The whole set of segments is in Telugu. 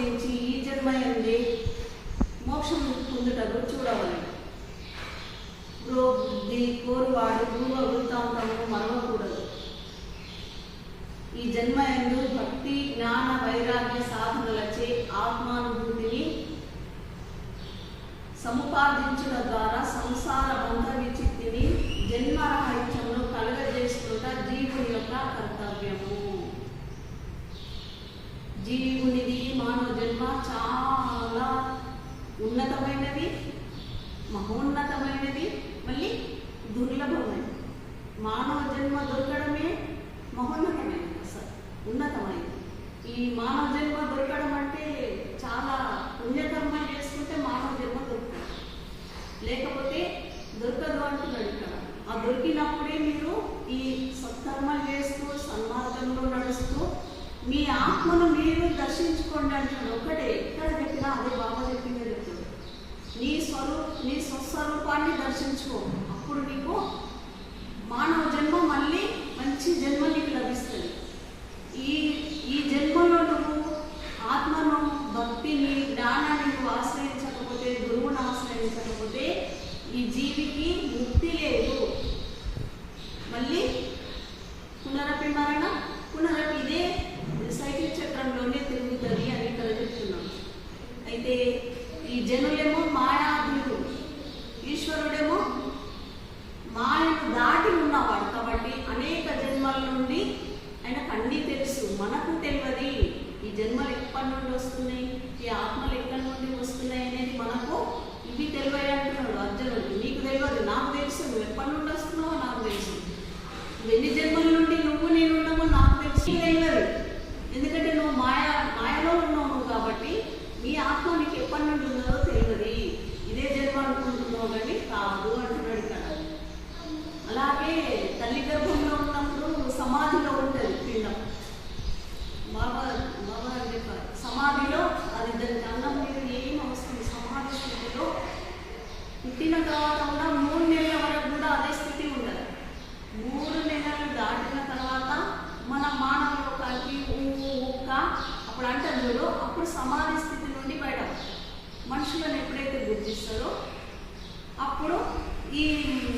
ఆశ్రయించి ఈ జన్మ ఎందే మోక్షం పొందుటకు చూడవాలి. బుద్ధి కోరువాడు పూర్వ వృత్తాంతము మరవకూడదు. ఈ జన్మ ఎందు భక్తి జ్ఞాన వైరాగ్య సాధనలచే ఆత్మానుభూతిని సముపార్జించడం ద్వారా సంసార బంధ విచిత్తిని జన్మరాహిత్యమును కలుగజేసుకుంట జీవుని యొక్క కర్తవ్యము. జీవునిది మానవ జన్మ చాలా ఉన్నతమైనది, మహోన్నతమైనది, మళ్ళీ దుర్లభమైనది. మానవ జన్మ దొరకడమే మహోన్నతమైనది, అసలు ఉన్నతమైనది. ఈ మానవ జన్మ దొరకడం అంటే చాలా పుణ్యకర్మ చేసుకుంటే మానవ జన్మ దొరుకుతుంది, లేకపోతే దొరకదు అంటున్నాడు ఇక్కడ. ఆ దొరికినప్పుడే మీరు ఈ సత్కర్మలు చేస్తూ సన్మార్గంలో నడుస్తూ మీ ఆత్మను మీరు దర్శించుకోండి అంటున్నాడు. ఒకటే ఎక్కడ చెప్పినా అదే బాబా చెప్పిందే చెప్తాడు. నీ స్వస్వరూపాన్ని దర్శించుకో, అప్పుడు నీకు మానవ జన్మ మళ్ళీ మంచి జన్మ నీకు లభిస్తుంది. ఈ జన్మలో నువ్వు ఆత్మను, భక్తిని, జ్ఞానాన్ని నువ్వు ఆశ్రయించకపోతే, గురువును ఆశ్రయించకపోతే ఈ జీవికి ముక్తి లేదు. మళ్ళీ పునరపి మరణ, పునరపి ఇదే సైకిల్ చక్రంలోనే తిరుగుతుంది అని ఇక్కడ చెప్తున్నాం. అయితే ఈ జనులేమో మాయాధులు, ఈశ్వరుడేమో మాయను దాటి ఉన్నవాడు. కాబట్టి అనేక జన్మల నుండి ఆయనకు అన్నీ తెలుసు, మనకు తెలియదు. ఈ జన్మలు ఎక్కడి నుండి వస్తున్నాయి, ఈ ఆత్మలు ఎక్కడి నుండి వస్తున్నాయి అనేది మనకు ఇవి తెలియదు అంటున్నాడు అర్జునుడు. నీకు తెలియదు, నాకు తెలుసు. నువ్వు ఎప్పటి నుండి వస్తున్నావో నాకు తెలుసు. ఎన్ని జన్మల నుండి నువ్వు నేను ఉన్నామో నాకు తెలుసు, తెలియదు. ఎందుకంటే నువ్వు మాయలో ఉన్నావు కాబట్టి నీ ఆత్మ నీకు ఎప్పటి నుండి ఉన్నదో తెలియదు. ఇదే జన్మ అనుకుంటున్నావు కానీ కాదు అంటున్నాడు ఇక్కడ. అలాగే తల్లి గర్భంలో ఉన్నప్పుడు సమాధిలో ఉంటుంది పిండం. బాబా చెప్పారు, సమాధిలో అది దానికి అన్నం మీద ఏం అవసరం. సమాధి స్థితిలో పుట్టిన తర్వాత కూడా 3 నెలల వరకు కూడా అదే స్థితి ఉండదు. 3 నెలలు దాటిన తర్వాత మన మానవ లోకానికి ఊక్క అప్పుడు అంటారు చూడు, అప్పుడు సమాధి స్థితి నుండి బయట మనుషులను ఎప్పుడైతే గుర్తిస్తారో అప్పుడు ఈ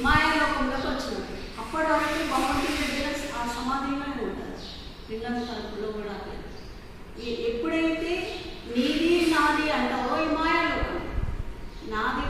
మాయాలోకంలోకి వచ్చినట్టు. అప్పటి వరకు భగవంతుడి దగ్గర ఆ సమాధిలోనే ఉంటుంది. పిండం తరపులో కూడా ఎప్పుడైతే నీది నాది అంటావో ఈ మాయాలోకం, నాది